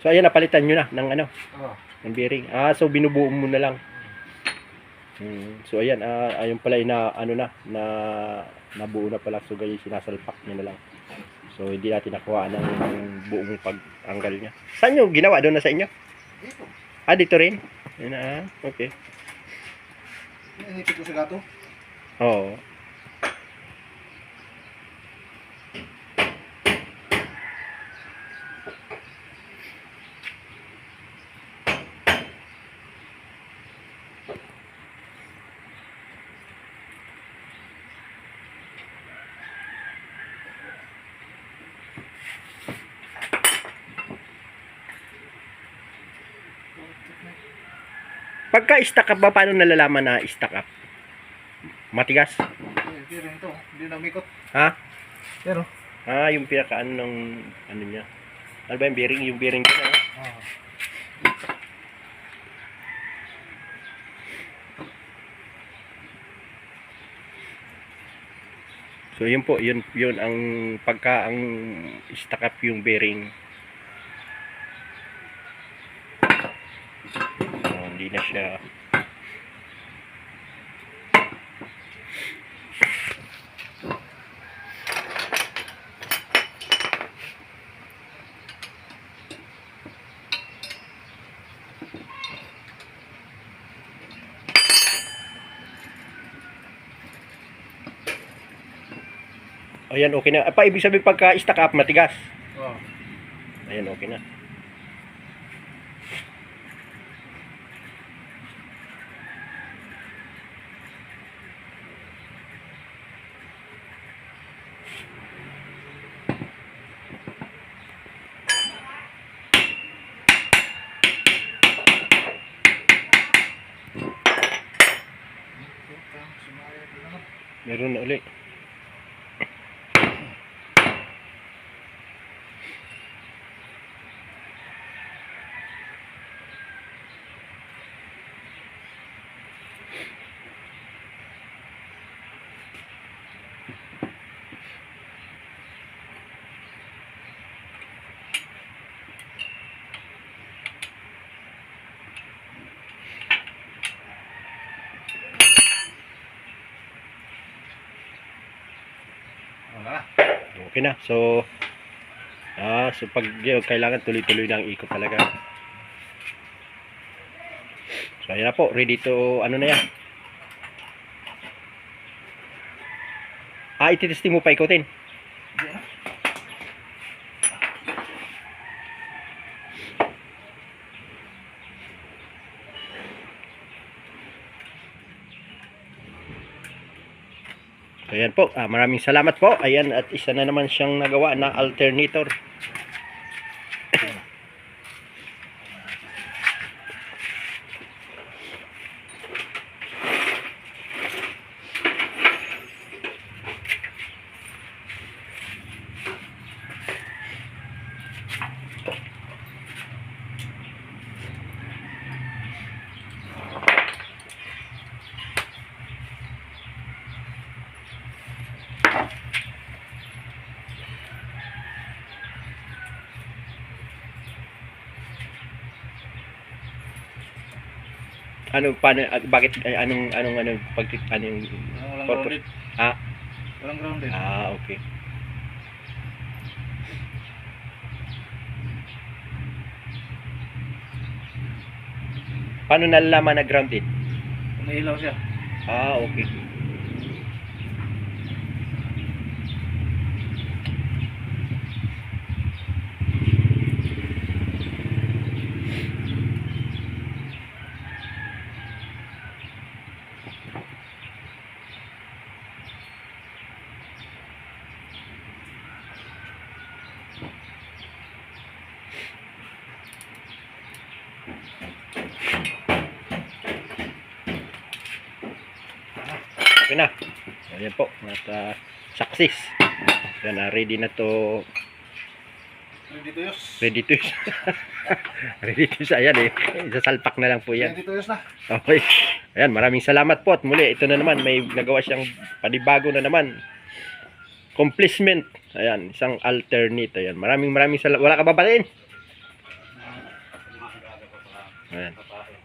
So ayan, napalitan nyo na ng ano, Oh. ng bearing. So binubuo mo na lang. So ayan, ayun pala ano na nabuo na pala. So guys, sinasalpak niya na lang. So hindi natin nakuha ng buong pag-anggal niya. Saan nyo ginawa? Doon na sa inyo? Dito. Dito rin? Ayan, okay. Inipit ko sa gato. Oo. Pagka stack up ba, paano nalalaman na stack up? Matigas? Pero ito, hindi na umikot. Ha? Pero? Yung pinaka ano ng ano niya. Ano ba yung bearing? Yung bearing ko na. Oh. So yun po, yun ang pagka ang stack up yung bearing. Hindi na siya ayan, okay na. Ibig sabihin pagka stack up matigas. Oh. Ayan, okay na. Meron na ulit. Wala. Okay na. So pag kailangan tuloy-tuloy na ang ikot talaga. So ayan na po, ready to ano na yan. Ititesting mo pa ikutin. So ayan po, maraming salamat po. Ayan, at isa na naman siyang nagawa na alternator. Ano paano bakit anong pag anong Walang purpose? grounded. Ah, Walang grounded. okay. Paano nalalaman na grounded? Umiilaw siya. Okay. Okay na. Ayan po. At success. Yan, ready na to. Ready to use. Ready to use. Ready to use. Ayan sasalpak na lang po yan. Ready to use na. Okay. Ayan, maraming salamat po. At muli, ito na naman. May nagawa siyang panibago na naman. Complacement. Ayan, isang alternate. Ayan, maraming salamat. Wala ka babatiin? Ayan. Papain.